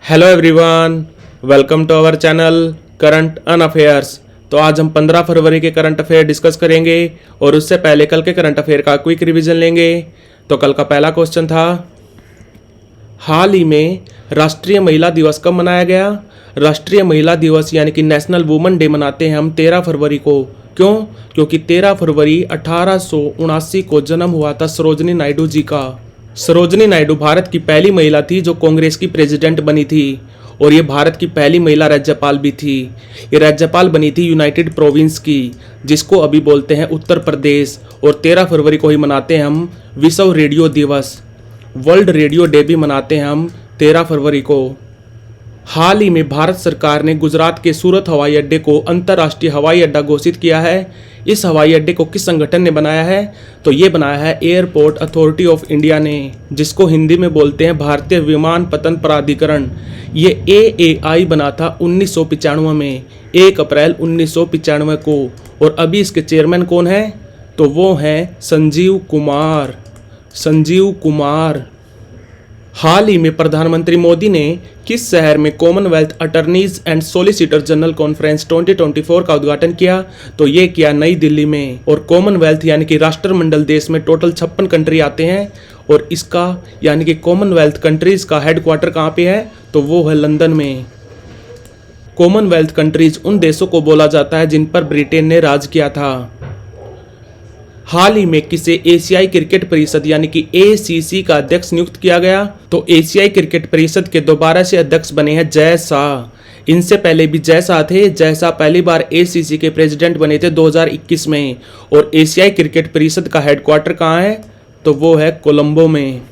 Hello everyone, welcome to our channel current and affairs. तो आज हम 15 फरवरी के करंट अफेयर डिस्कस करेंगे और उससे पहले कल के करंट अफेयर का क्विक रिवीजन लेंगे। तो कल का पहला क्वेश्चन था, हाल ही में राष्ट्रीय महिला दिवस कब मनाया गया? राष्ट्रीय महिला दिवस यानी कि नेशनल वुमेन डे मनाते हैं हम 13 फरवरी को। क्यों? क्योंकि 13 फरवरी 1879 को जन्म हुआ था सरोजनी नायडू जी का। सरोजनी नायडू भारत की पहली महिला थी जो कांग्रेस की प्रेसिडेंट बनी थी और ये भारत की पहली महिला राज्यपाल भी थी। ये राज्यपाल बनी थी यूनाइटेड प्रोविंस की, जिसको अभी बोलते हैं उत्तर प्रदेश। और 13 फरवरी को ही मनाते हैं हम विश्व रेडियो दिवस, वर्ल्ड रेडियो डे भी मनाते हैं हम 13 फरवरी को। हाल ही में भारत सरकार ने गुजरात के सूरत हवाई अड्डे को अंतर्राष्ट्रीय हवाई अड्डा घोषित किया है। इस हवाई अड्डे को किस संगठन ने बनाया है? तो ये बनाया है एयरपोर्ट अथॉरिटी ऑफ इंडिया ने, जिसको हिंदी में बोलते हैं भारतीय विमानपत्तन प्राधिकरण। ये AAI बना था 1995 में, 1 अप्रैल 1995 को। और अभी इसके चेयरमैन कौन है? तो वो हैं संजीव कुमार। संजीव कुमार। हाल ही में प्रधानमंत्री मोदी ने किस शहर में Commonwealth attorneys and solicitor general conference 2024 का उद्घाटन किया? तो ये किया नई दिल्ली में। और कॉमनवेल्थ यानी कि राष्ट्रमंडल देश में टोटल 56 कंट्री आते हैं और इसका यानी कि कॉमनवेल्थ कंट्रीज का हेडक्वार्टर कहाँ पे है? तो वो है लंदन में। कॉमनवेल्थ कंट्रीज उन देशों को बोला जाता है जिन पर ब्रिटेन ने राज किया था। हाल ही में किसे एशियाई क्रिकेट परिषद यानी कि ACC का अध्यक्ष नियुक्त किया गया? तो एशियाई क्रिकेट परिषद के दोबारा से अध्यक्ष बने हैं जय शाह। इनसे पहले भी जय शाह थे। जय शाह पहली बार ACC के प्रेसिडेंट बने थे 2021 में। और एशियाई क्रिकेट परिषद का हेडक्वार्टर कहाँ है? तो वो है कोलंबो में।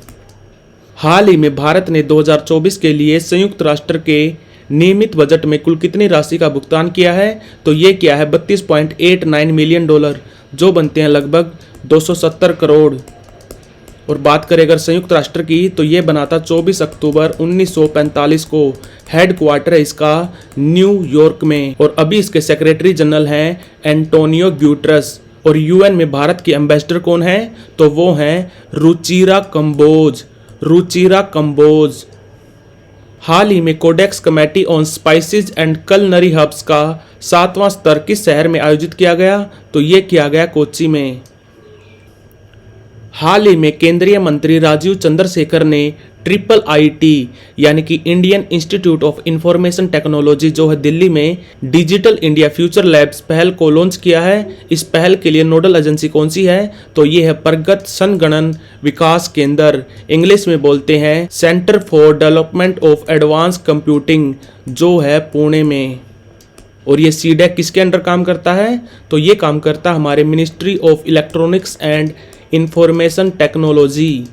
हाल ही में भारत ने 2024 के लिए संयुक्त राष्ट्र के नियमित बजट में कुल कितनी राशि का भुगतान किया है? तो ये किया है $32.89 मिलियन, जो बनते हैं लगभग 270 करोड़। और बात करें अगर संयुक्त राष्ट्र की, तो ये बना था 24 अक्टूबर 1945 को। हेडक्वार्टर है इसका न्यूयॉर्क में। और अभी इसके सेक्रेटरी जनरल हैं एंटोनियो ग्यूटरस। और UN में भारत की एम्बेसडर कौन है? तो वो हैं रुचिरा कंबोज। रुचिरा कंबोज। हाल ही में Codex committee on spices and culinary herbs का 7वां स्तर किस शहर में आयोजित किया गया? तो ये किया गया कोच्चि में। हाल ही में केंद्रीय मंत्री राजीव चंद्रशेखर ने IIIT यानी कि Indian institute of information technology जो है दिल्ली में डिजिटल इंडिया फ्यूचर लैब्स पहल को लॉन्च किया है। इस पहल के लिए नोडल एजेंसी कौन सी है? तो ये है प्रगत संगणन विकास केंद्र, इंग्लिश में बोलते हैं centre for development of advance computing, जो है पुणे में। और ये CDEC किसके अंडर काम करता है? तो ये काम करता है हमारे ministry of electronics and information technology.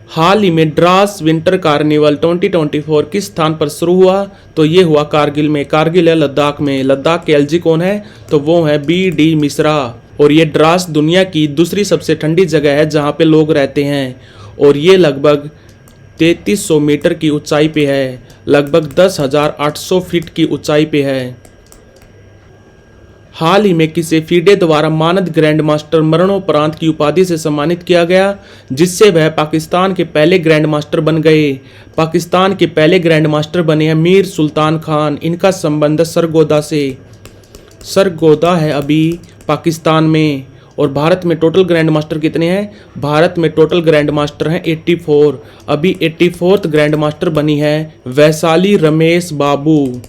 हाल ही में द्रास विंटर कार्निवल 2024 किस स्थान पर शुरू हुआ? तो ये हुआ कारगिल में। कारगिल है लद्दाख में। लद्दाख के LG कौन है? तो वो है BD मिश्रा। और ये द्रास दुनिया की दूसरी सबसे ठंडी जगह है जहाँ पे लोग रहते हैं। और ये लगभग 3300 मीटर की ऊंचाई पे है, लगभग 10,800 फीट की ऊंचाई पे है। हाल ही में किसे फीडे द्वारा मानद ग्रैंड मास्टर मरणोपरांत की उपाधि से सम्मानित किया गया, जिससे वह पाकिस्तान के पहले ग्रैंड मास्टर बन गए। पाकिस्तान के पहले ग्रैंड मास्टर बने हैं मीर सुल्तान खान। इनका संबंध सरगोदा से। सरगोदा है अभी पाकिस्तान में। और भारत में टोटल ग्रैंड मास्टर कितने हैं? भारत में टोटल ग्रैंड मास्टर हैं 84। अभी 84th ग्रैंड मास्टर बनी है वैशाली रमेश बाबू।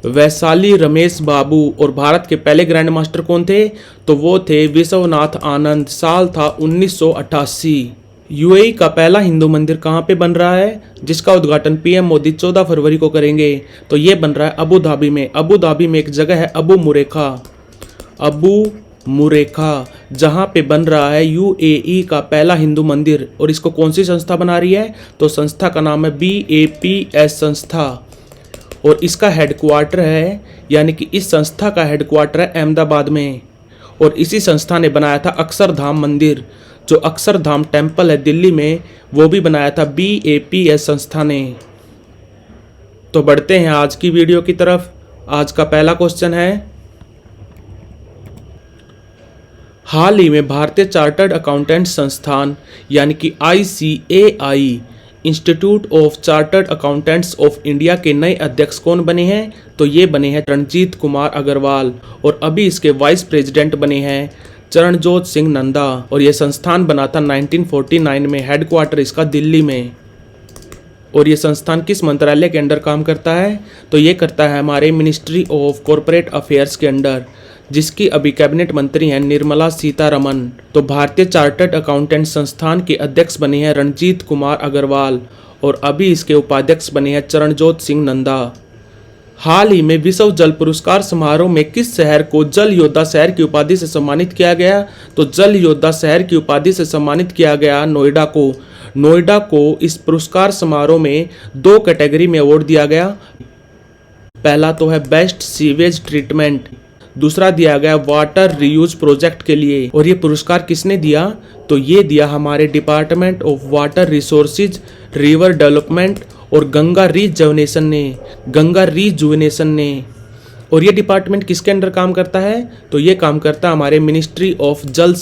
वैशाली रमेश बाबू। और भारत के पहले ग्रैंड मास्टर कौन थे? तो वो थे विश्वनाथ आनंद। साल था 1988। UAE का पहला हिंदू मंदिर कहाँ पे बन रहा है, जिसका उद्घाटन PM मोदी 14 फरवरी को करेंगे? तो ये बन रहा है अबू धाबी में। अबू धाबी में एक जगह है अबू मुरेखा। अबू मुरेखा, जहाँ पे बन रहा है UAE का पहला हिंदू मंदिर। और इसको कौन सी संस्था बना रही है? तो संस्था का नाम है BAPS संस्था। और इसका हेडक्वार्टर है यानी कि इस संस्था का हेडक्वार्टर है अहमदाबाद में। और इसी संस्था ने बनाया था अक्षरधाम मंदिर, जो अक्षरधाम टेम्पल है दिल्ली में, वो भी बनाया था BAPS संस्था ने। तो बढ़ते हैं आज की वीडियो की तरफ। आज का पहला क्वेश्चन है, हाल ही में भारतीय चार्टर्ड अकाउंटेंट संस्थान यानी कि ICAI institute of chartered accountants of India के नए अध्यक्ष कौन बने हैं? तो ये बने हैं रणजीत कुमार अग्रवाल, और अभी इसके वाइस प्रेसिडेंट बने हैं चरणजोत सिंह नंदा। और ये संस्थान बना था 1949 में, हेडक्वार्टर इसका दिल्ली में। और ये संस्थान किस मंत्रालय के अंडर काम करता है? तो ये करता है हमारे मिनिस्ट्री ऑफ कॉरपोरेट अफेयर्स के अंडर, जिसकी अभी कैबिनेट मंत्री हैं निर्मला सीतारमन। तो भारतीय चार्टर्ड अकाउंटेंट संस्थान के अध्यक्ष बने हैं रणजीत कुमार अग्रवाल, और अभी इसके उपाध्यक्ष बने हैं चरणजोत सिंह नंदा। हाल ही में विश्व जल पुरस्कार समारोह में किस शहर को जल योद्धा शहर की उपाधि से सम्मानित किया गया? तो जल योद्धा शहर की उपाधि से सम्मानित किया गया नोएडा को। नोएडा को इस पुरस्कार समारोह में 2 कैटेगरी में अवार्ड दिया गया। पहला तो है बेस्ट सीवेज ट्रीटमेंट, दूसरा दिया गया वाटर रीयूज प्रोजेक्ट के लिए। और ये पुरस्कार किसने दिया? तो ये दिया हमारे department of water resources, river development और गंगा रिजुवेनेशन ने। और ये डिपार्टमेंट किसके अंडर काम करता है? तो ये काम करता है हमारे मिनिस्ट्री ऑफ जल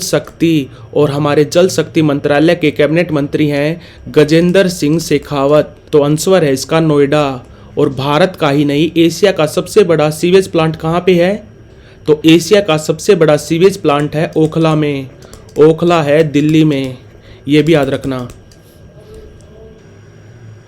शक्ति। और हमारे जल शक्ति मंत्रालय के कैबिनेट मंत्री हैं गजेंद्र सिंह शेखावत। तो आंसर है इसका नोएडा। और भारत का ही नहीं, एशिया का सबसे बड़ा सीवेज प्लांट कहाँ पे है? तो एशिया का सबसे बड़ा सीवेज प्लांट है ओखला में। ओखला है दिल्ली में, ये भी याद रखना।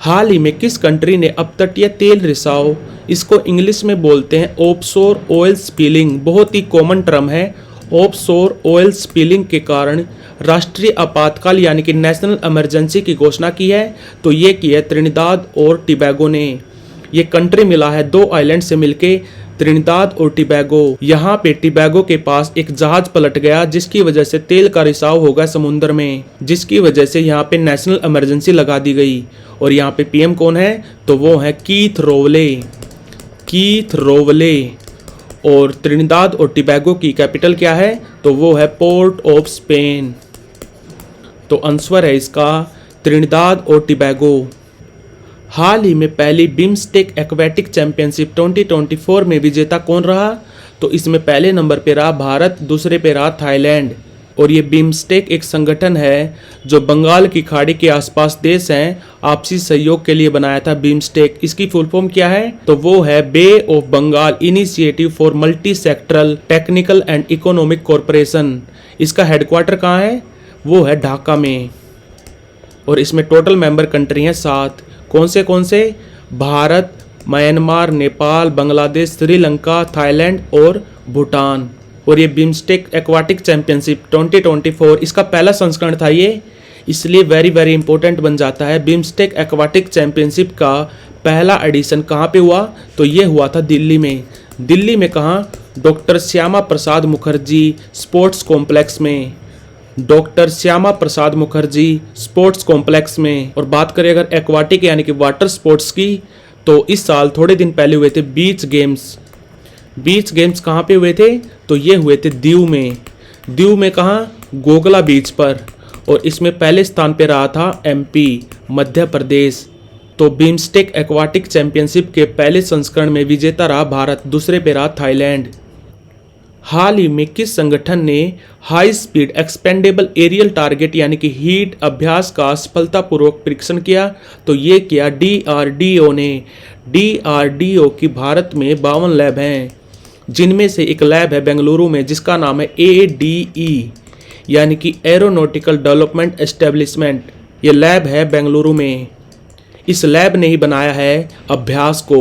हाल ही में किस कंट्री ने अपतटीय तेल रिसाव, इसको इंग्लिश में बोलते हैं ऑफशोर ऑयल स्पिलिंग, बहुत ही कॉमन टर्म है। ऑफशोर ऑयल स्पिलिंग के कारण राष्ट्रीय आपातकाल यानी कि नेशनल इमरजेंसी की घोषणा की है। तो ये की है त्रिनिदाद और टोबैगो ने। ये कंट्री मिला है 2 आइलैंड से मिलके, त्रिनिदाद और टोबैगो। यहाँ पे टोबैगो के पास एक जहाज पलट गया, जिसकी वजह से तेल का रिसाव हो गया समुद्र में, जिसकी वजह से यहाँ पे नेशनल इमरजेंसी लगा दी गई। और यहाँ पे पीएम कौन है? तो वो है कीथ रोवले। और त्रिनिदाद और टोबैगो की कैपिटल क्या है? तो वो है पोर्ट ऑफ स्पेन। तो आंसर है इसका त्रिनिदाद और टोबैगो। हाल ही में पहली बिम्स्टेक एक्वेटिक चैंपियनशिप 2024 में विजेता कौन रहा? तो इसमें पहले नंबर पे रहा भारत, दूसरे पे रहा थाईलैंड। और ये बिम्स्टेक एक संगठन है जो बंगाल की खाड़ी के आसपास देश हैं आपसी सहयोग के लिए बनाया था बिम्स्टेक। इसकी फुल फॉर्म क्या है? तो वो है Bay of Bengal Initiative for Multi Sectoral Technical and Economic Corporation. इसका हेडक्वार्टर कहाँ है? वो है ढाका में। और इसमें टोटल मेंबर कंट्री हैं 7। कौन से? भारत, म्यांमार, नेपाल, बांग्लादेश, श्रीलंका, थाईलैंड और भूटान। और ये बिम्स्टेक एक्वाटिक चैंपियनशिप 2024 इसका पहला संस्करण था ये, इसलिए वेरी इंपॉर्टेंट बन जाता है। बिम्स्टेक एक्वाटिक चैंपियनशिप का पहला एडिशन कहाँ पे हुआ? तो ये हुआ था दिल्ली में। दिल्ली में कहाँ? Doctor Shyama Prasad Mukherjee sports complex में। Doctor Shyama Prasad Mukherjee sports complex में। और बात करें अगर एक्वाटिक यानी कि वाटर स्पोर्ट्स की, तो इस साल थोड़े दिन पहले हुए थे बीच गेम्स कहाँ पे हुए थे? तो ये हुए थे दीव में कहाँ? गोगला बीच पर। और इसमें पहले स्थान पे रहा था एमपी, मध्य प्रदेश। तो बिम्स्टेक एक्वाटिक चैंपियनशिप के पहले संस्करण में विजेता रहा भारत, दूसरे पे रहा थाईलैंड। हाल ही में किस संगठन ने high speed expendable aerial target यानी कि हीट अभ्यास का सफलतापूर्वक परीक्षण किया? तो ये किया DRDO ने। DRDO की भारत में 52 लैब हैं, जिनमें से एक लैब है बेंगलुरु में जिसका नाम है ADE यानी कि एरोनॉटिकल डेवलपमेंट एस्टेब्लिशमेंट। ये लैब है बेंगलुरु में। इस लैब ने ही बनाया है अभ्यास को।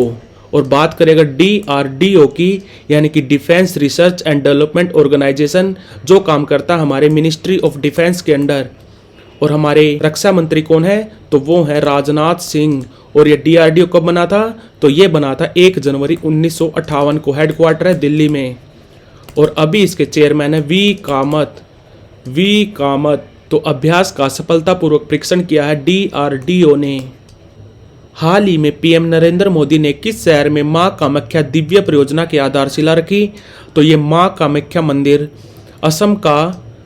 और बात करें अगर DRDO की यानी कि defence research and development organisation, जो काम करता है हमारे मिनिस्ट्री ऑफ डिफेंस के अंडर। और हमारे रक्षा मंत्री कौन है? तो वो है राजनाथ सिंह। और ये DRDO कब बना था? तो ये बना था 1 जनवरी 1958 को। हेडक्वार्टर है दिल्ली में। और अभी इसके चेयरमैन है वी कामत। तो अभ्यास का सफलतापूर्वक परीक्षण किया है DRDO ने। हाल ही में पीएम नरेंद्र मोदी ने किस शहर में मां कामाख्या दिव्य परियोजना की आधारशिला रखी? तो ये मां कामाख्या मंदिर असम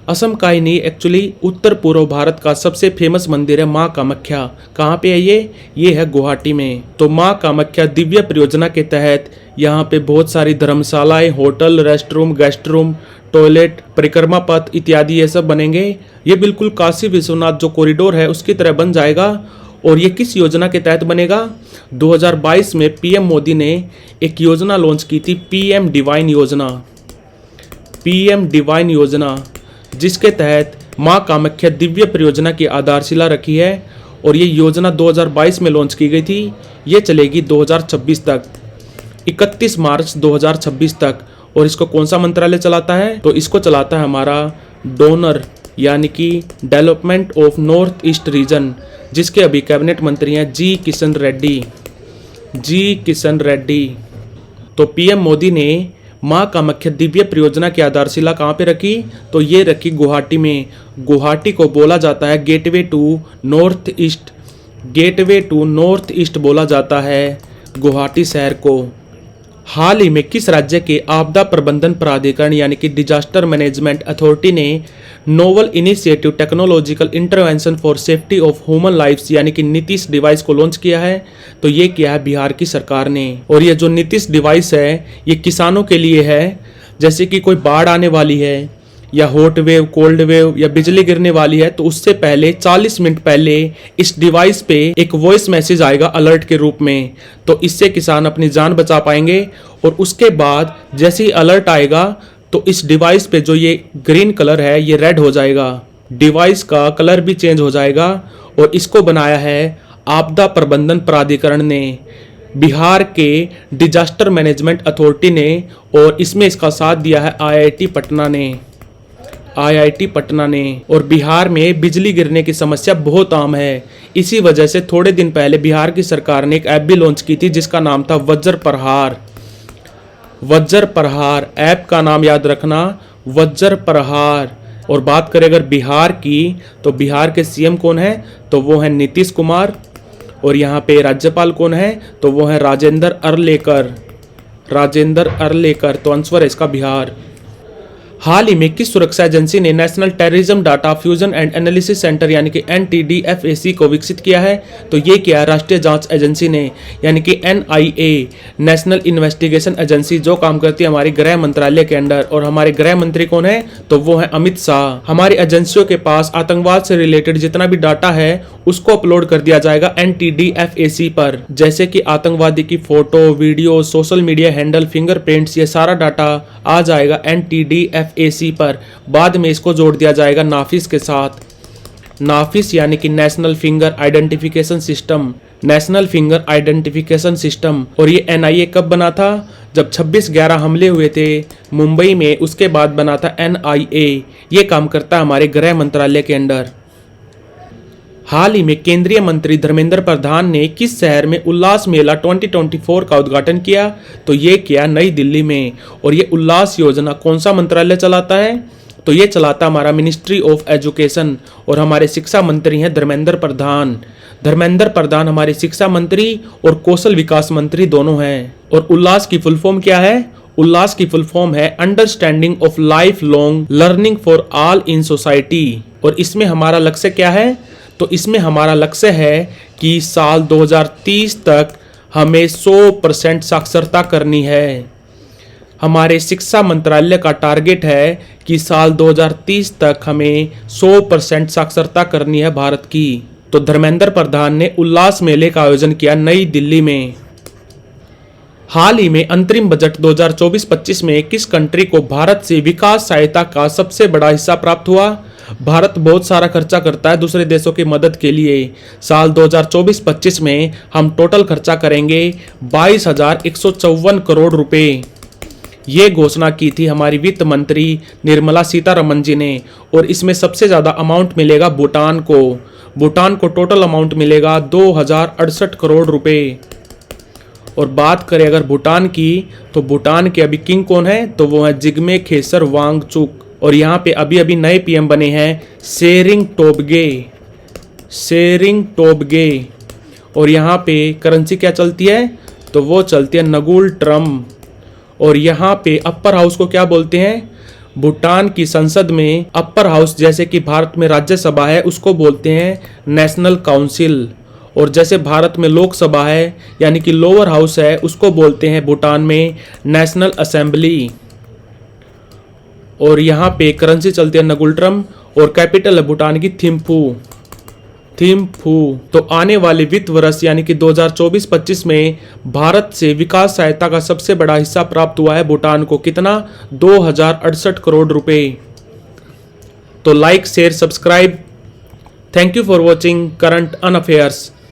असम का ही नहीं, एक्चुअली उत्तर पूर्व भारत का सबसे फेमस मंदिर है माँ कामाख्या। कहाँ पे है ये है गुवाहाटी में। तो माँ कामाख्या दिव्य परियोजना के तहत यहाँ पे बहुत सारी धर्मशालाएं, hotel, rest room, guest room, toilet, परिक्रमा पथ इत्यादि ये सब बनेंगे। ये बिल्कुल काशी विश्वनाथ जो कॉरिडोर है उसकी तरह बन जाएगा। और ये किस योजना के तहत बनेगा? 2022 में पीएम मोदी ने एक योजना लॉन्च की थी, पीएम डिवाइन योजना। पीएम डिवाइन योजना जिसके तहत माँ कामाख्या दिव्य परियोजना की आधारशिला रखी है। और ये योजना 2022 में लॉन्च की गई थी। ये चलेगी 2026 तक, 31 मार्च 2026 तक। और इसको कौन सा मंत्रालय चलाता है? तो इसको चलाता है हमारा डोनर यानी कि development of north east region, जिसके अभी कैबिनेट मंत्री हैं जी किशन रेड्डी। तो पीएम मोदी ने माँ कामाख्या दिव्य परियोजना की आधारशिला कहाँ पे रखी? तो ये रखी गुवाहाटी में। गुवाहाटी को बोला जाता है गेटवे टू नॉर्थ ईस्ट बोला जाता है गुवाहाटी शहर को। हाल ही में किस राज्य के आपदा प्रबंधन प्राधिकरण यानी कि डिजास्टर मैनेजमेंट अथॉरिटी ने novel initiative technological intervention for safety of human lifes यानी कि नीतिश डिवाइस को लॉन्च किया है? तो ये किया है बिहार की सरकार ने। और ये जो नीतिश डिवाइस है ये किसानों के लिए है। जैसे कि कोई बाढ़ आने वाली है या हॉट वेव, कोल्ड वेव या बिजली गिरने वाली है, तो उससे पहले 40 मिनट पहले इस डिवाइस पे एक वॉइस मैसेज आएगा अलर्ट के रूप में। तो इससे किसान अपनी जान बचा पाएंगे। और उसके बाद जैसे ही अलर्ट आएगा तो इस डिवाइस पे जो ये ग्रीन कलर है ये रेड हो जाएगा, डिवाइस का कलर भी चेंज हो जाएगा। और इसको बनाया है आपदा प्रबंधन प्राधिकरण ने, बिहार के डिजास्टर मैनेजमेंट अथॉरिटी ने। और इसमें इसका साथ दिया है आईआईटी पटना ने। और बिहार में बिजली गिरने की समस्या बहुत आम है। इसी वजह से थोड़े दिन पहले बिहार की सरकार ने एक ऐप भी लॉन्च की थी जिसका नाम था वज्र प्रहार। ऐप का नाम याद रखना, वज्र प्रहार। और बात करें अगर बिहार की, तो बिहार के सीएम कौन है? तो वो है नीतीश कुमार। और यहाँ पे राज्यपाल कौन है? तो वो है राजेंद्र अरलेकर। तो आंसर है इसका बिहार। हाल ही में किस सुरक्षा एजेंसी ने national terrorism data fusion and analysis centre यानी कि NTDFAC को विकसित किया है? तो ये किया राष्ट्रीय जांच एजेंसी ने यानी कि NIA, नेशनल इन्वेस्टिगेशन एजेंसी, जो काम करती है हमारे गृह मंत्रालय के अंडर। और हमारे गृह मंत्री कौन है? तो वो है अमित शाह। हमारी एजेंसियों के पास आतंकवाद से रिलेटेड जितना भी डाटा है उसको अपलोड कर दिया जाएगा NTDFAC पर। जैसे कि आतंकवादी की photo, video, social media handle, fingerprints, ये सारा डाटा आ जाएगा NTDFAC पर। बाद में इसको जोड़ दिया जाएगा नाफिस के साथ। नाफिस यानी कि नेशनल फिंगर आइडेंटिफिकेशन सिस्टम। और ये NIA कब बना था? जब 26/11 हमले हुए थे मुंबई में, उसके बाद बना था NIA। ये काम करता है हमारे गृह मंत्रालय के अंडर। हाल ही में केंद्रीय मंत्री धर्मेंद्र प्रधान ने किस शहर में उल्लास मेला 2024 का उद्घाटन किया? तो ये किया नई दिल्ली में। और ये उल्लास योजना कौन सा मंत्रालय चलाता है? तो ये चलाता हमारा मिनिस्ट्री ऑफ एजुकेशन। और हमारे शिक्षा मंत्री हैं धर्मेंद्र प्रधान हमारे शिक्षा मंत्री और कौशल विकास मंत्री दोनों हैं। और उल्लास की फुल फॉर्म क्या है? उल्लास की फुल फॉर्म है understanding of life long learning for all in society. और इसमें हमारा लक्ष्य क्या है? तो इसमें हमारा लक्ष्य है कि साल 2030 तक हमें 100% साक्षरता करनी है। हमारे शिक्षा मंत्रालय का टारगेट है कि साल 2030 तक हमें 100% साक्षरता करनी है भारत की। तो धर्मेंद्र प्रधान ने उल्लास मेले का आयोजन किया नई दिल्ली में। हाल ही में अंतरिम बजट 2024-25 में किस कंट्री को भारत से विकास सहायता का सबसे बड़ा हिस्सा प्राप्त हुआ? भारत बहुत सारा खर्चा करता है दूसरे देशों की मदद के लिए। साल 2024-25 में हम टोटल खर्चा करेंगे 22,154 करोड़ रुपए। ये घोषणा की थी हमारी वित्त मंत्री निर्मला सीतारमण जी ने। और इसमें सबसे ज़्यादा अमाउंट मिलेगा भूटान को टोटल अमाउंट मिलेगा 2,068 करोड़ रुपए। और बात करें अगर भूटान की, तो भूटान के अभी किंग कौन है? तो वो है जिग्मे खेसर वांगचुक। और यहाँ पे अभी नए पीएम बने हैं शेरिंग टोबगे। और यहाँ पे करेंसी क्या चलती है? तो वो चलती है नगुल ट्रम। और यहाँ पे अपर हाउस को क्या बोलते हैं? भूटान की संसद में अपर हाउस जैसे कि भारत में राज्यसभा है उसको बोलते हैं नेशनल काउंसिल, और जैसे भारत में लोकसभा है यानी कि लोअर हाउस है उसको बोलते हैं भूटान में नेशनल असेंबली। और यहाँ पे करेंसी चलती है नगुल्ट्रम और कैपिटल है भूटान की थिम्फू। तो आने वाले वित्त वर्ष यानी कि 2024-25 में भारत से विकास सहायता का सबसे बड़ा हिस्सा प्राप्त हुआ है भूटान को, कितना 2068 करोड़ रुपए। तो like share subscribe. Thank you for watching current and affairs.